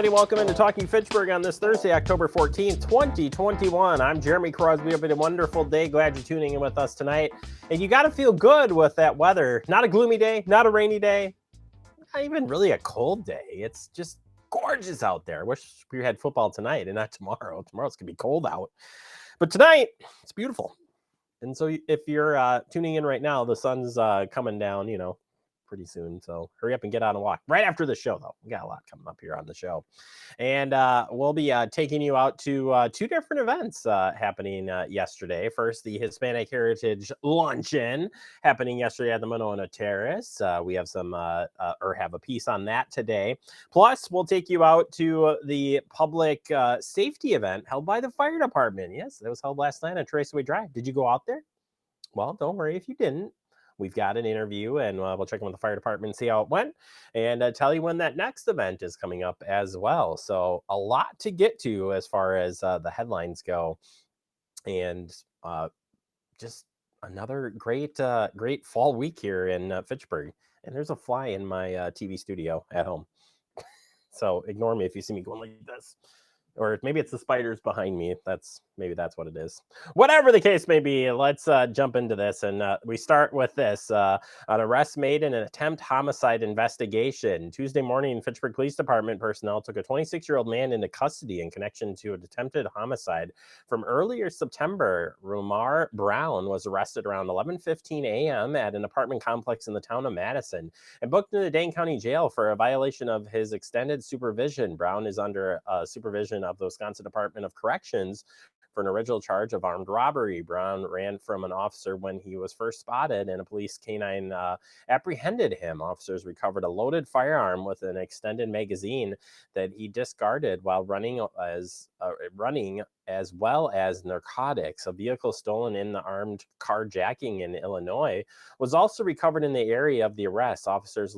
everybody. Welcome into Talking Fitchburg on this Thursday, October 14th, 2021. I'm Jeremy Crosby. Hope you had a wonderful day. Glad you're tuning in with us tonight. And you got to feel good with that weather. Not a gloomy day, not a rainy day, not even really a cold day. It's just gorgeous out there. Wish we had football tonight and not tomorrow. Tomorrow's going to be cold out. But tonight, it's beautiful. And so if you're tuning in right now, the sun's coming down, pretty soon. So hurry up and get out and walk. Right after the show, though. We got a lot coming up here on the show. And we'll be taking you out to two different events happening yesterday. First, the Hispanic Heritage Luncheon happening yesterday at the Monona Terrace. We have have a piece on that today. Plus, we'll take you out to the public safety event held by the fire department. Yes, that was held last night on Traceway Drive. Did you go out there? Well, don't worry if you didn't. We've got an interview, and we'll check in with the fire department and see how it went, and tell you when that next event is coming up as well. So a lot to get to as far as the headlines go, and just another great fall week here in Fitchburg. And there's a fly in my TV studio at home. So ignore me if you see me going like this. Or maybe it's the spiders behind me. Maybe that's what it is. Whatever the case may be, let's jump into this. And we start with this. An arrest made in an attempt homicide investigation. Tuesday morning, Fitchburg Police Department personnel took a 26-year-old man into custody in connection to an attempted homicide from earlier September. Rumar Brown was arrested around 11:15 a.m. at an apartment complex in the town of Madison and booked into the Dane County Jail for a violation of his extended supervision. Brown is under supervision of the Wisconsin Department of Corrections for an original charge of armed robbery. Brown ran from an officer when he was first spotted, and a police canine apprehended him. Officers recovered a loaded firearm with an extended magazine that he discarded while running as well as narcotics. A vehicle stolen in the armed carjacking in Illinois was also recovered in the area of the arrest. Officers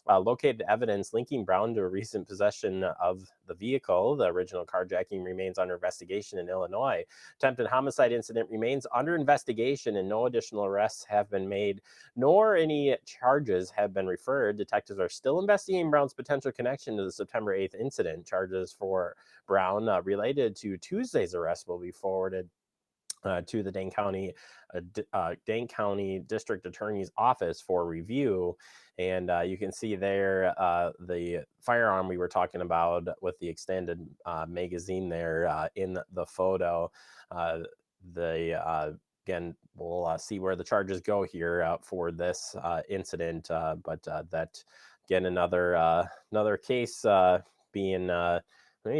located evidence linking Brown to a recent possession of the vehicle. The original carjacking remains under investigation in Illinois. Attempted homicide incident remains under investigation, and no additional arrests have been made, nor any charges have been referred. Detectives are still investigating Brown's potential connection to the September 8th incident. Charges for Brown related to Tuesday's arrest will be forwarded to the Dane County District Attorney's Office for review. And you can see there the firearm we were talking about with the extended magazine there in the photo. Again, we'll see where the charges go here for this incident. But that, again, another case being, I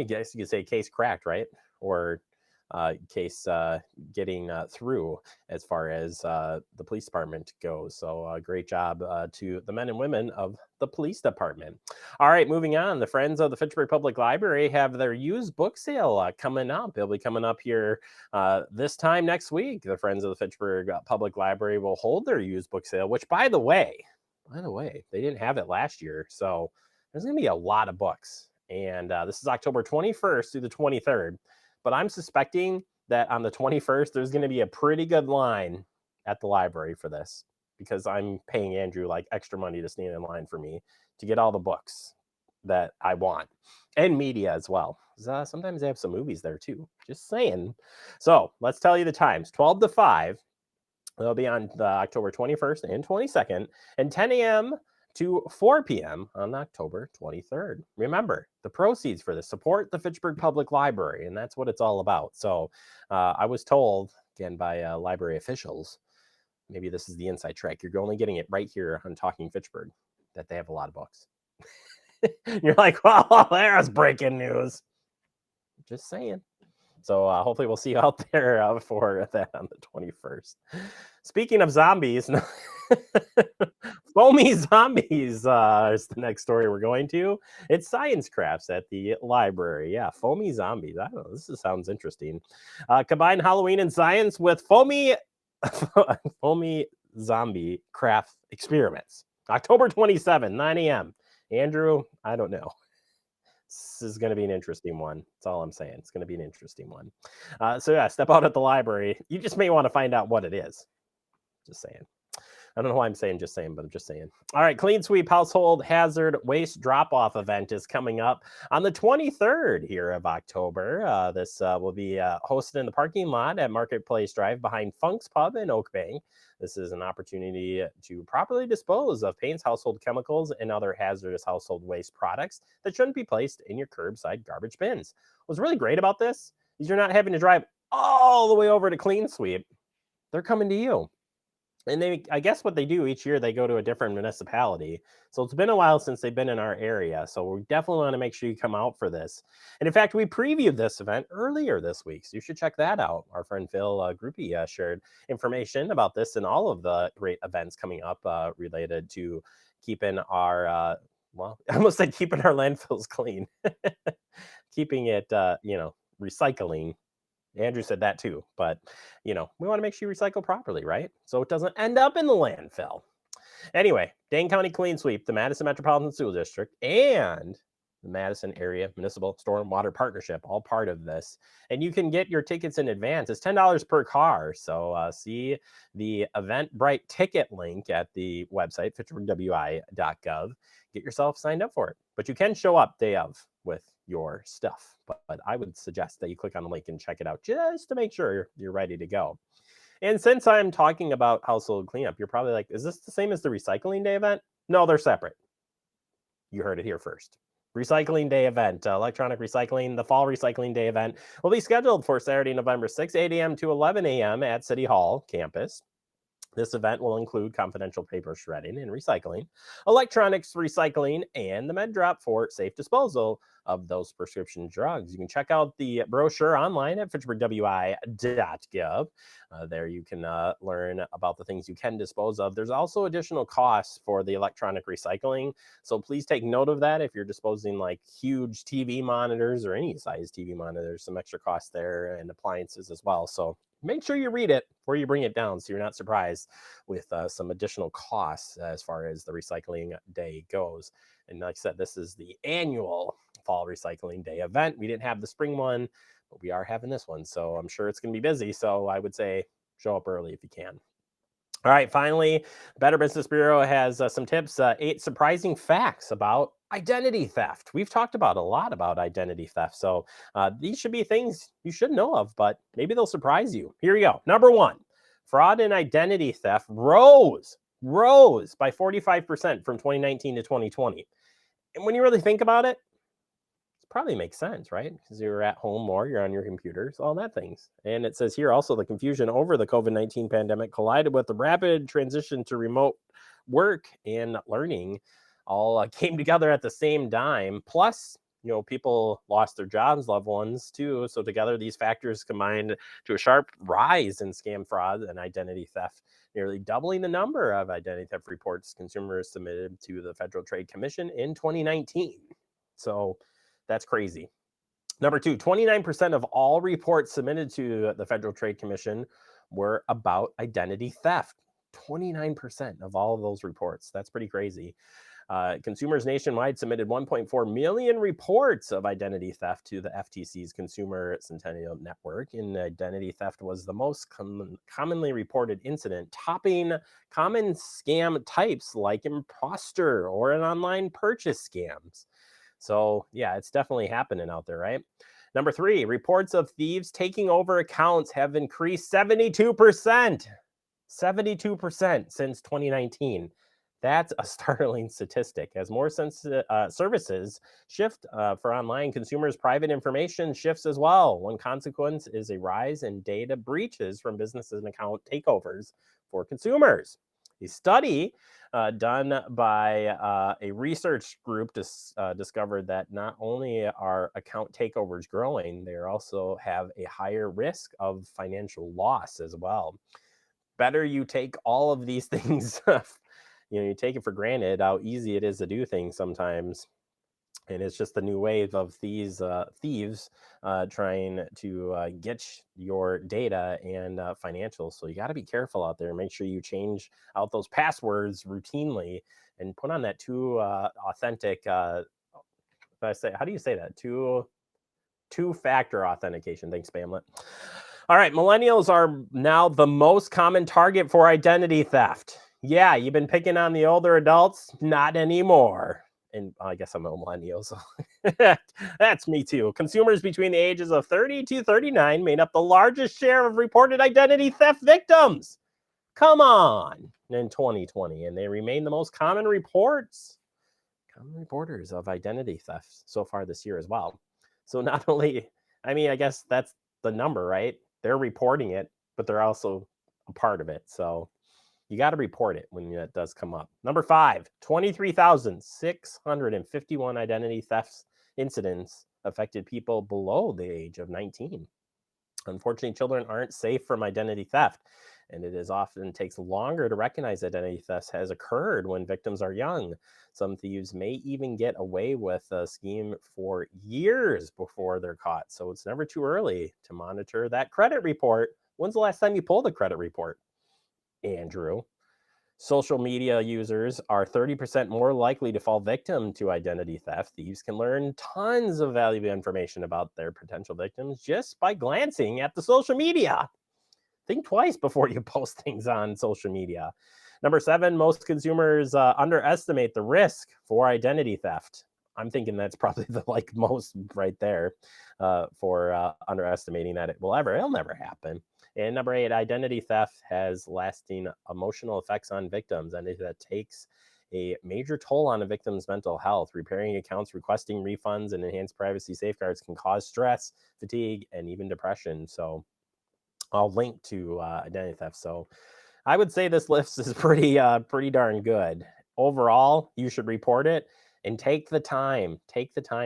guess you could say case cracked, right? Or case getting through as far as the police department goes. So great job to the men and women of the police department. All right, moving on. The Friends of the Fitchburg Public Library have their used book sale coming up. It'll be coming up here this time next week. The Friends of the Fitchburg Public Library will hold their used book sale, which, by the way, they didn't have it last year. So there's going to be a lot of books. And this is October 21st through the 23rd. But I'm suspecting that on the 21st, there's going to be a pretty good line at the library for this, because I'm paying Andrew like extra money to stand in line for me to get all the books that I want, and media as well. Sometimes they have some movies there too, just saying. So let's tell you the times. 12 to 5. They'll be on October 21st and 22nd, and 10 a.m. to 4 p.m. on October 23rd. Remember, the proceeds for this support the Fitchburg Public Library, and that's what it's all about. So I was told, again, by library officials, maybe this is the inside track, you're only getting it right here on Talking Fitchburg, that they have a lot of books. You're like, well, there's breaking news. Just saying. So hopefully we'll see you out there for that on the 21st. Speaking of zombies, Foamy Zombies is the next story we're going to. It's science crafts at the library. Yeah, Foamy Zombies. I don't know. This sounds interesting. Combine Halloween and science with Foamy Zombie craft experiments. October 27, 9 a.m. Andrew, I don't know. This is going to be an interesting one. That's all I'm saying. It's going to be an interesting one. So yeah, step out at the library. You just may want to find out what it is. Just saying. I don't know why I'm saying just saying, but I'm just saying. All right, Clean Sweep Household Hazard Waste Drop-Off event is coming up on the 23rd here of October. This will be hosted in the parking lot at Marketplace Drive behind Funk's Pub in Oak Bay. This is an opportunity to properly dispose of paints, household chemicals, and other hazardous household waste products that shouldn't be placed in your curbside garbage bins. What's really great about this is you're not having to drive all the way over to Clean Sweep. They're coming to you. And I guess what they do each year, they go to a different municipality. So it's been a while since they've been in our area. So we definitely want to make sure you come out for this. And in fact, we previewed this event earlier this week. So you should check that out. Our friend Phil Groupie shared information about this and all of the great events coming up related to keeping our, I almost said keeping our landfills clean, keeping it, recycling. Andrew said that too, but we want to make sure you recycle properly, right? So it doesn't end up in the landfill. Anyway, Dane County Clean Sweep, the Madison Metropolitan School District, and the Madison Area Municipal Stormwater Partnership, all part of this. And you can get your tickets in advance. It's $10 per car. So see the Eventbrite ticket link at the website, fitchburgwi.gov. Get yourself signed up for it. But you can show up day of with your stuff. But I would suggest that you click on the link and check it out just to make sure you're ready to go. And since I'm talking about household cleanup, you're probably like, is this the same as the Recycling Day event? No, they're separate. You heard it here first. Recycling Day event, electronic recycling, the Fall Recycling Day event will be scheduled for Saturday, November 6, 8 a.m. to 11 a.m. at City Hall campus. This event will include confidential paper shredding and recycling, electronics recycling, and the med drop for safe disposal of those prescription drugs. You can check out the brochure online at fitchburgwi.gov. There you can learn about the things you can dispose of. There's also additional costs for the electronic recycling. So please take note of that if you're disposing like huge TV monitors or any size TV monitors, some extra costs there and appliances as well. So make sure you read it before you bring it down so you're not surprised with some additional costs as far as the recycling day goes. And like I said, this is the annual Fall Recycling Day event. We didn't have the spring one, but we are having this one. So I'm sure it's going to be busy. So I would say show up early if you can. All right, finally, Better Business Bureau has some tips, 8 surprising facts about identity theft. We've talked about a lot about identity theft, so these should be things you should know of, but maybe they'll surprise you. Here we go. Number 1, fraud and identity theft rose by 45% from 2019 to 2020. And when you really think about it, probably makes sense, right? Because you're at home more, you're on your computers, all that things. And it says here also the confusion over the COVID-19 pandemic collided with the rapid transition to remote work and learning all came together at the same time. Plus, people lost their jobs, loved ones too. So together, these factors combined to a sharp rise in scam fraud and identity theft, nearly doubling the number of identity theft reports consumers submitted to the Federal Trade Commission in 2019. So that's crazy. Number 2, 29% of all reports submitted to the Federal Trade Commission were about identity theft. 29% of all of those reports. That's pretty crazy. Consumers nationwide submitted 1.4 million reports of identity theft to the FTC's Consumer Centennial Network, and identity theft was the most commonly reported incident, topping common scam types like imposter or an online purchase scams. So yeah, it's definitely happening out there, right? Number 3, reports of thieves taking over accounts have increased 72%. 72% since 2019. That's a startling statistic. As more services shift for online consumers, private information shifts as well. One consequence is a rise in data breaches from businesses and account takeovers for consumers. A study done by a research group discovered that not only are account takeovers growing, they also have a higher risk of financial loss as well. Better you take all of these things, you take it for granted how easy it is to do things sometimes. And it's just the new wave of thieves trying to get your data and financials. So you got to be careful out there. Make sure you change out those passwords routinely and put on that authentic. How do you say that? Two-factor authentication. Thanks, Spamlet. All right, millennials are now the most common target for identity theft. Yeah, you've been picking on the older adults? Not anymore. And I guess I'm a millennial, so that's me too. Consumers between the ages of 30 to 39 made up the largest share of reported identity theft victims. Come on, in 2020, and they remain the most common reporters of identity theft so far this year as well. So not only, I mean, I guess that's the number, right? They're reporting it, but they're also a part of it. So you got to report it when that does come up. Number 5, 23,651 identity theft incidents affected people below the age of 19. Unfortunately, children aren't safe from identity theft, and it is often takes longer to recognize identity theft has occurred when victims are young. Some thieves may even get away with a scheme for years before they're caught. So it's never too early to monitor that credit report. When's the last time you pulled a credit report, Andrew? Social media users are 30% more likely to fall victim to identity theft. Thieves can learn tons of valuable information about their potential victims just by glancing at the social media. Think twice before you post things on social media. Number 7, most consumers underestimate the risk for identity theft. I'm thinking that's probably the most right there for underestimating that it'll never happen. And number 8, identity theft has lasting emotional effects on victims, and that takes a major toll on a victim's mental health. Repairing accounts, requesting refunds, and enhanced privacy safeguards can cause stress, fatigue, and even depression. So I'll link to identity theft. So I would say this list is pretty darn good. Overall, you should report it and take the time.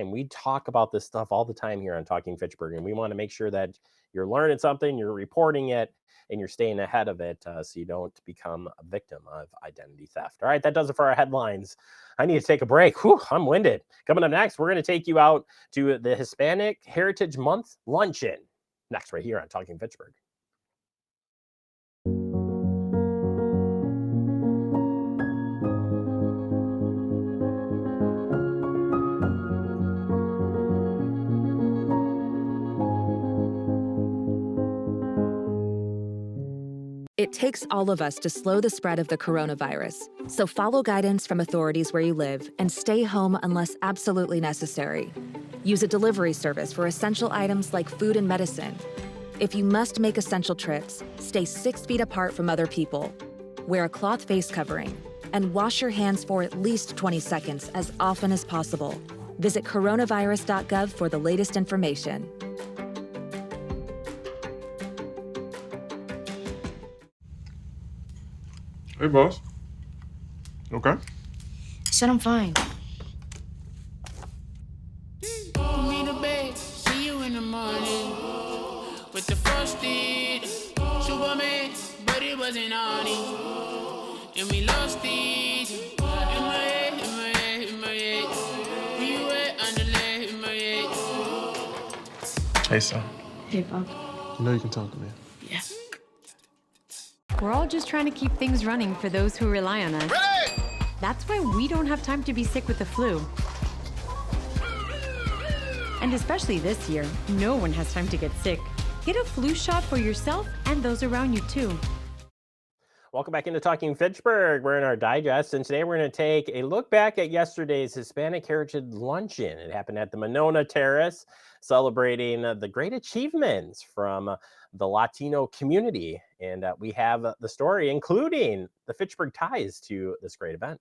We talk about this stuff all the time here on Talking Fitchburg, and we want to make sure that you're learning something, you're reporting it, and you're staying ahead of it so you don't become a victim of identity theft. All right, that does it for our headlines. I need to take a break. Whew, I'm winded. Coming up next, we're going to take you out to the Hispanic Heritage Month Luncheon. Next, right here on Talking Fitchburg. It takes all of us to slow the spread of the coronavirus, so follow guidance from authorities where you live and stay home unless absolutely necessary. Use a delivery service for essential items like food and medicine. If you must make essential trips, stay 6 feet apart from other people. Wear a cloth face covering and wash your hands for at least 20 seconds as often as possible. Visit coronavirus.gov for the latest information. Hey, boss. Okay. Said I'm fine. Me to bed, see you in the morning. With the frosted Superman, but it wasn't on it. And we lost it. In my head, in my head, in my head. Where you at, underlay, in my head. Hey, son. Hey, Bob. You know you can talk to me. Yeah. We're all just trying to keep things running for those who rely on us. Ready! That's why we don't have time to be sick with the flu. And especially this year, no one has time to get sick. Get a flu shot for yourself and those around you too. Welcome back into Talking Fitchburg. We're in our digest, and today we're going to take a look back at yesterday's Hispanic Heritage Luncheon. It happened at the Monona Terrace, celebrating the great achievements from the Latino community. And we have the story, including the Fitchburg ties to this great event.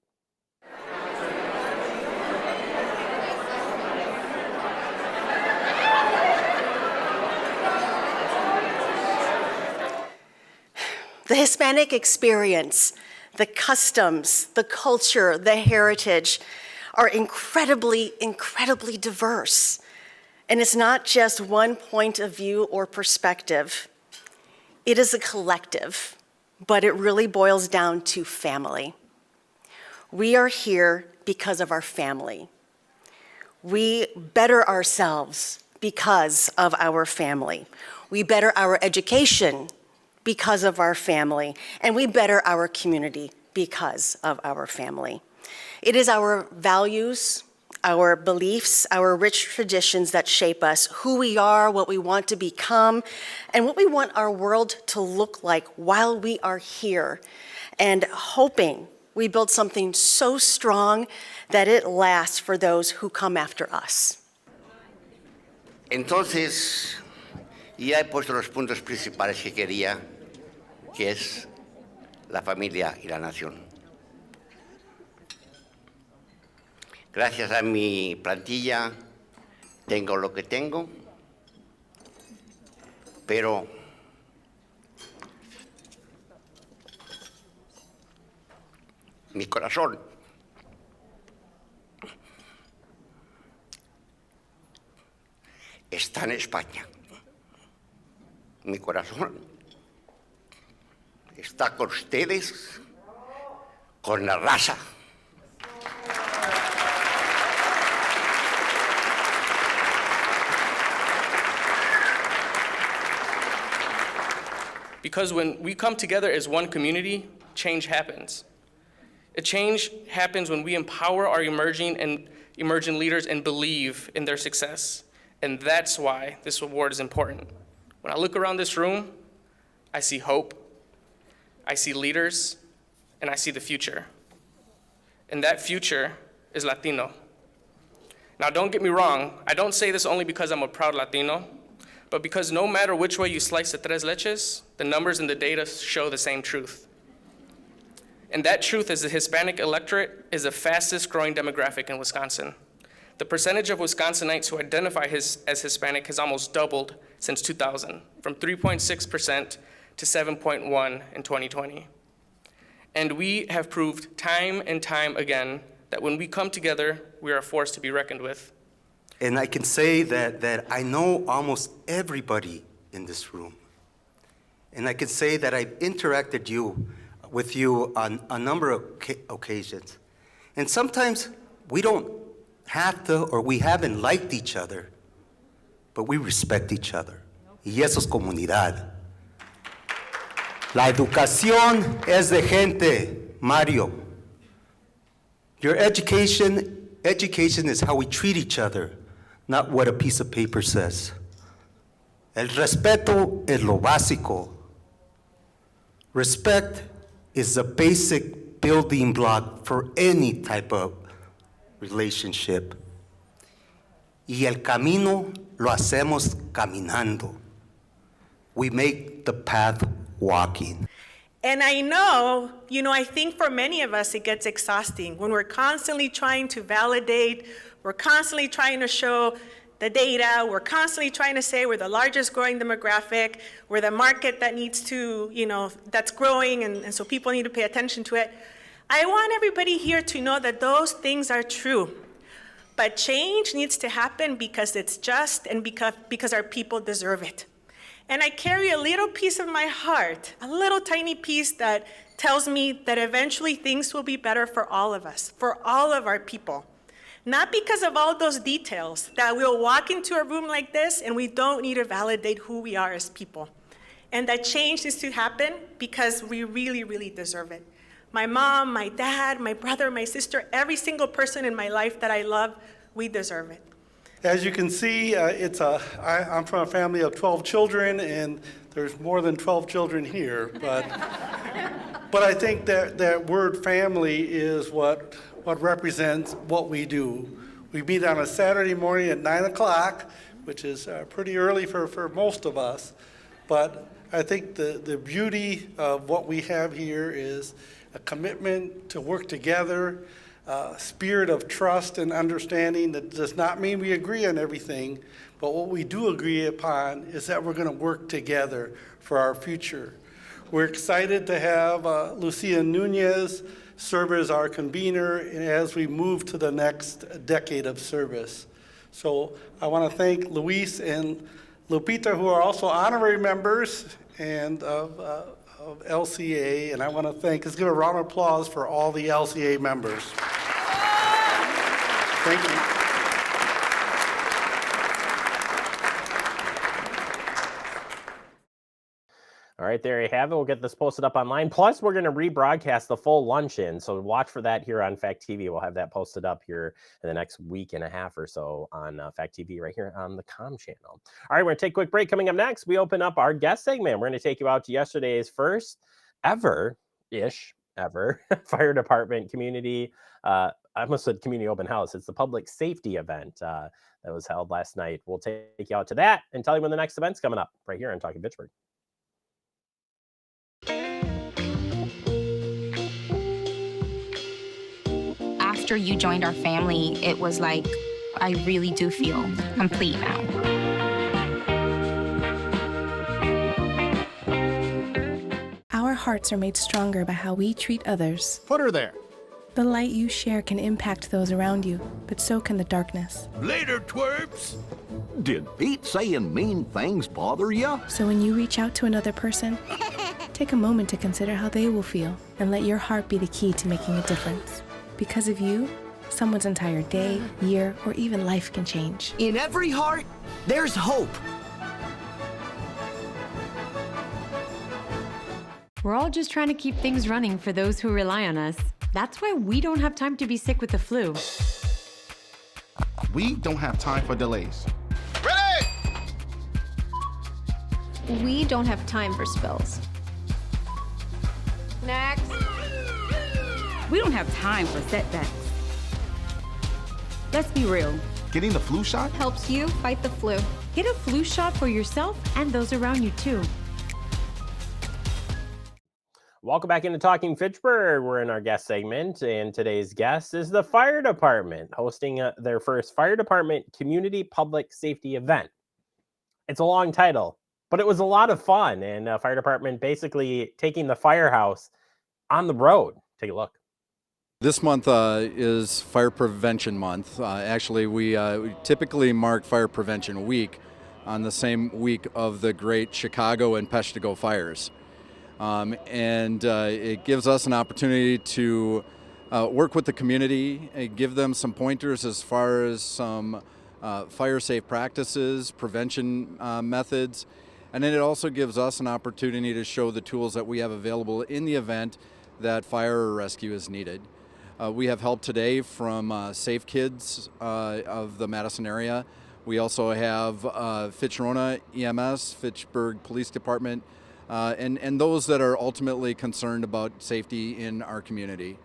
The Hispanic experience, the customs, the culture, the heritage are incredibly, incredibly diverse. And it's not just one point of view or perspective. It is a collective, but it really boils down to family. We are here because of our family. We better ourselves because of our family. We better our education because of our family, and we better our community because of our family. It is our values, our beliefs, our rich traditions that shape us, who we are, what we want to become, and what we want our world to look like while we are here. and hoping we build something so strong that it lasts for those who come after us. Entonces, ya he puesto los puntos principales que quería, que es la familia y la nación. Gracias a mi plantilla tengo lo que tengo, pero mi corazón está en España. Mi corazón está con ustedes, con la raza. Because when we come together as one community, change happens. A change happens when we empower our emerging leaders and believe in their success. And that's why this award is important. When I look around this room, I see hope, I see leaders, and I see the future. And that future is Latino. Now, don't get me wrong, I don't say this only because I'm a proud Latino, but because no matter which way you slice the tres leches, the numbers and the data show the same truth. And that truth is the Hispanic electorate is the fastest growing demographic in Wisconsin. The percentage of Wisconsinites who identify as Hispanic has almost doubled since 2000, from 3.6% to 7.1% in 2020. And we have proved time and time again that when we come together, we are a force to be reckoned with. And I can say that I know almost everybody in this room. And I can say that I've interacted with you on a number of occasions. And sometimes we don't have to, or we haven't liked each other, but we respect each other. Y eso es comunidad. La educación es de gente, Mario. Your education is how we treat each other, not what a piece of paper says. El respeto es lo básico. Respect is the basic building block for any type of relationship. Y el camino lo hacemos caminando. We make the path walking. And I know, I think for many of us it gets exhausting when we're constantly trying to validate, we're constantly trying to show the data, we're constantly trying to say we're the largest growing demographic, we're the market that needs to, that's growing, and so people need to pay attention to it. I want everybody here to know that those things are true. But change needs to happen because it's just and because our people deserve it. And I carry a little piece of my heart, a little tiny piece that tells me that eventually things will be better for all of us, for all of our people. Not because of all those details, that we'll walk into a room like this and we don't need to validate who we are as people. And that change needs to happen because we really, really deserve it. My mom, my dad, my brother, my sister, every single person in my life that I love, we deserve it. As you can see, I'm from a family of 12 children, and there's more than 12 children here. But I think that word family is what represents what we do. We meet on a Saturday morning at 9 o'clock, which is pretty early for most of us. But I think the beauty of what we have here is a commitment to work together, spirit of trust and understanding. That does not mean we agree on everything, but what we do agree upon is that we're going to work together for our future. We're excited to have Lucia Nunez serve as our convener as we move to the next decade of service. So I want to thank Luis and Lupita, who are also honorary members and of LCA, and I want to let's give a round of applause for all the LCA members. Thank you. All right, there you have it. We'll get this posted up online. Plus, we're going to rebroadcast the full luncheon, so watch for that here on Fact TV. We'll have that posted up here in the next week and a half or so on Fact TV right here on the COM channel. All right, we're going to take a quick break. Coming up next, we open up our guest segment. We're going to take you out to yesterday's first ever-ish ever fire department community. I almost said community open house. It's the public safety event that was held last night. We'll take you out to that and tell you when the next event's coming up right here on Talking Fitchburg. After you joined our family, it was like, I really do feel complete now. Our hearts are made stronger by how we treat others. Put her there. The light you share can impact those around you, but so can the darkness. Later, twerps. Did Pete saying mean things bother you? So when you reach out to another person, take a moment to consider how they will feel and let your heart be the key to making a difference. Because of you, someone's entire day, year, or even life can change. In every heart, there's hope. We're all just trying to keep things running for those who rely on us. That's why we don't have time to be sick with the flu. We don't have time for delays. We don't have time for spills. Next. We don't have time for setbacks. Let's be real. Getting the flu shot helps you fight the flu. Get a flu shot for yourself and those around you too. Welcome back into Talking Fitchburg. We're in our guest segment, and today's guest is the fire department hosting their first fire department community public safety event. It's a long title, but it was a lot of fun, and fire department basically taking the firehouse on the road. Take a look. This month is Fire Prevention Month. Actually, we typically mark Fire Prevention Week on the same week of the great Chicago and Peshtigo fires. It gives us an opportunity to work with the community, give them some pointers as far as some fire safe practices, prevention methods, and then it also gives us an opportunity to show the tools that we have available in the event that fire or rescue is needed. We have help today from Safe Kids of the Madison area. We also have Fitchrona EMS, Fitchburg Police Department, and those that are ultimately concerned about safety in our community.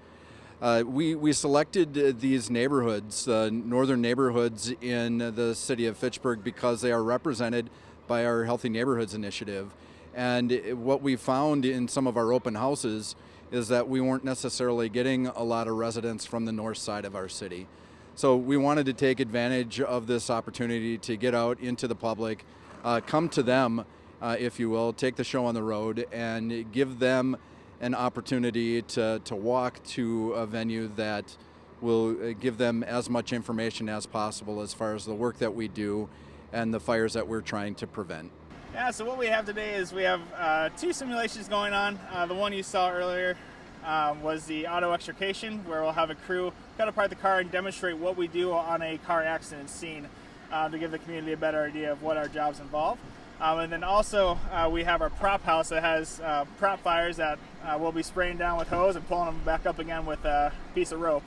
We selected these neighborhoods, northern neighborhoods in the city of Fitchburg, because they are represented by our Healthy Neighborhoods initiative. And what we found in some of our open houses is that we weren't necessarily getting a lot of residents from the north side of our city. So we wanted to take advantage of this opportunity to get out into the public, come to them, if you will, take the show on the road and give them an opportunity to walk to a venue that will give them as much information as possible as far as the work that we do and the fires that we're trying to prevent. Yeah, so what we have today is we have two simulations going on. The one you saw earlier was the auto extrication, where we'll have a crew cut apart the car and demonstrate what we do on a car accident scene to give the community a better idea of what our jobs involve. And then also we have our prop house that has prop fires that we'll be spraying down with hose and pulling them back up again with a piece of rope.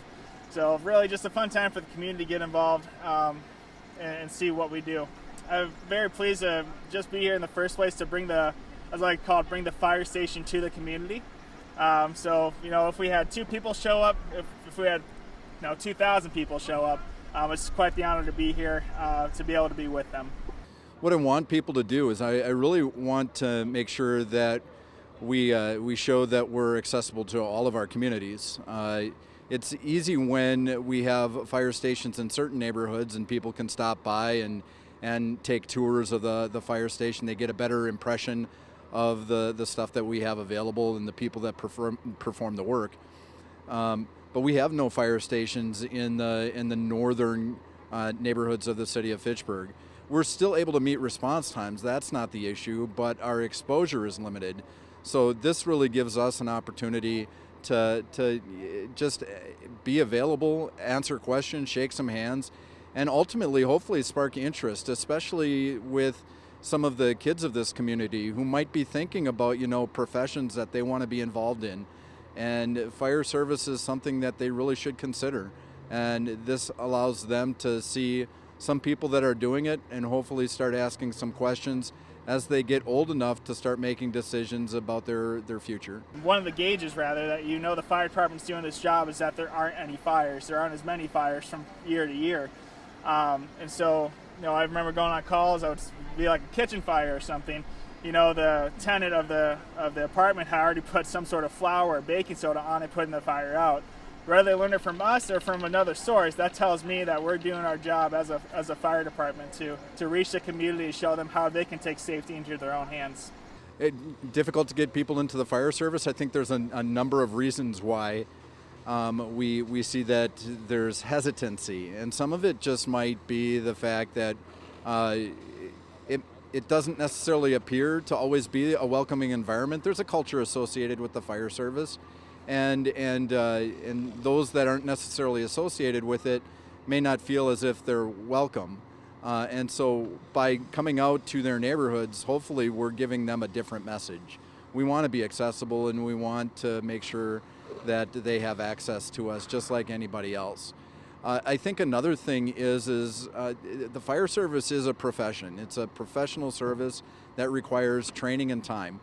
So really just a fun time for the community to get involved and see what we do. I'm very pleased to just be here in the first place to bring the, as I call it, bring the fire station to the community. So, you know, if we had 2 people show up, if we had, 2,000 people show up, it's quite the honor to be here, to be able to be with them. What I want people to do is I really want to make sure that we show that we're accessible to all of our communities. It's easy when we have fire stations in certain neighborhoods and people can stop by and take tours of the fire station. They get a better impression of the stuff that we have available and the people that perform the work. But we have no fire stations in the northern neighborhoods of the city of Fitchburg. We're still able to meet response times. That's not the issue, but our exposure is limited. So this really gives us an opportunity to just be available, answer questions, shake some hands, and ultimately, hopefully, spark interest, especially with some of the kids of this community who might be thinking about, professions that they want to be involved in. And fire service is something that they really should consider. And this allows them to see some people that are doing it and hopefully start asking some questions as they get old enough to start making decisions about their future. One of the gauges, rather, that the fire department's doing this job is that there aren't any fires. There aren't as many fires from year to year. And so, I remember going on calls, I would be like a kitchen fire or something. The tenant of the apartment had already put some sort of flour or baking soda on it, putting the fire out. Whether they learned it from us or from another source, that tells me that we're doing our job as a fire department to reach the community, show them how they can take safety into their own hands. Difficult to get people into the fire service. I think there's a number of reasons why we see that there's hesitancy, and some of it just might be the fact that it doesn't necessarily appear to always be a welcoming environment. There's a culture associated with the fire service. And those that aren't necessarily associated with it may not feel as if they're welcome. And so by coming out to their neighborhoods, hopefully we're giving them a different message. We want to be accessible, and we want to make sure that they have access to us just like anybody else. I think another thing is the fire service is a profession. It's a professional service that requires training and time.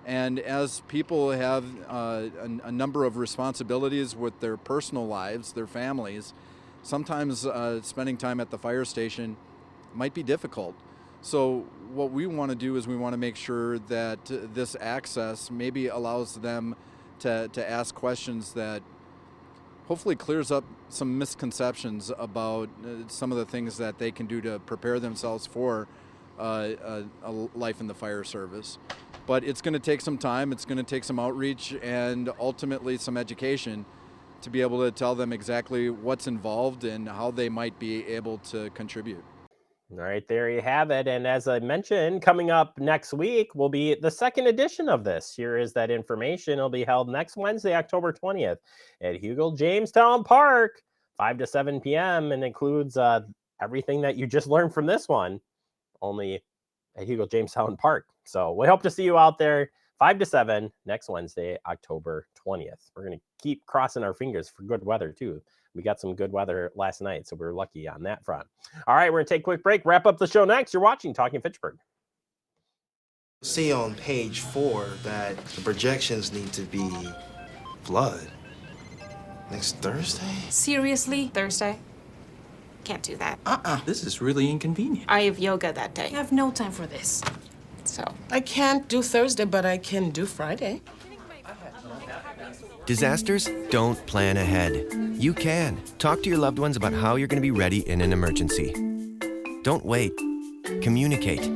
And as people have a number of responsibilities with their personal lives, their families, sometimes spending time at the fire station might be difficult. So what we want to do is we want to make sure that this access maybe allows them to ask questions that hopefully clears up some misconceptions about some of the things that they can do to prepare themselves for a life in the fire service. But it's going to take some time, it's going to take some outreach, and ultimately some education to be able to tell them exactly what's involved and how they might be able to contribute. All right, there you have it. And as I mentioned, coming up next week will be the second edition of this. Here is that information. It'll be held next Wednesday, October 20th at Hugel Jamestown Park, 5 to 7 p.m. and includes everything that you just learned from this one, only at Hugel Jamestown Park. So we hope to see you out there 5 to 7 next Wednesday, October 20th. We're going to keep crossing our fingers for good weather too. We got some good weather last night, so we were lucky on that front. All right, we're going to take a quick break, wrap up the show next. You're watching Talking Fitchburg. See on page 4 that the projections need to be blood. Next Thursday? Seriously? Thursday? Can't do that. This is really inconvenient. I have yoga that day. I have no time for this. So. I can't do Thursday, but I can do Friday. Disasters don't plan ahead. You can. Talk to your loved ones about how you're going to be ready in an emergency. Don't wait. Communicate.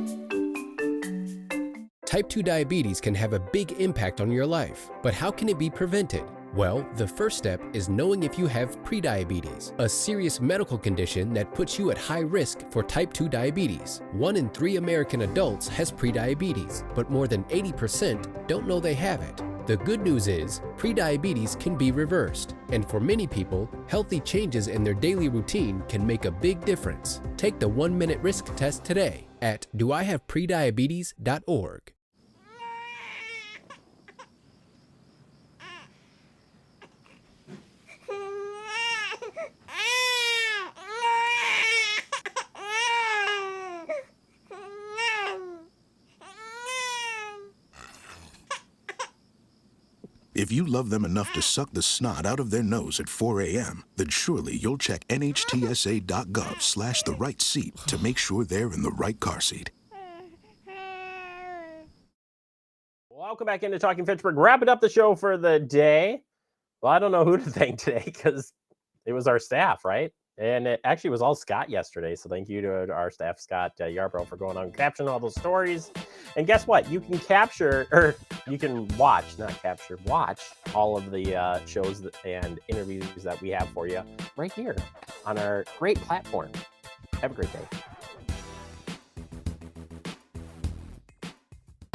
Type 2 diabetes can have a big impact on your life, but how can it be prevented? Well, the first step is knowing if you have prediabetes, a serious medical condition that puts you at high risk for type 2 diabetes. 1 in 3 American adults has prediabetes, but more than 80% don't know they have it. The good news is, prediabetes can be reversed, and for many people, healthy changes in their daily routine can make a big difference. Take the 1-minute risk test today at doihaveprediabetes.org. If you love them enough to suck the snot out of their nose at 4 a.m., then surely you'll check nhtsa.gov/the right seat to make sure they're in the right car seat. Welcome back into Talking Fitchburg. Wrapping up the show for the day. Well, I don't know who to thank today because it was our staff, right? And it actually was all Scott yesterday. So thank you to our staff, Scott Yarbrough, for going on and capturing all those stories. And guess what? You can capture, or you can watch, not capture, watch all of the shows and interviews that we have for you right here on our great platform. Have a great day.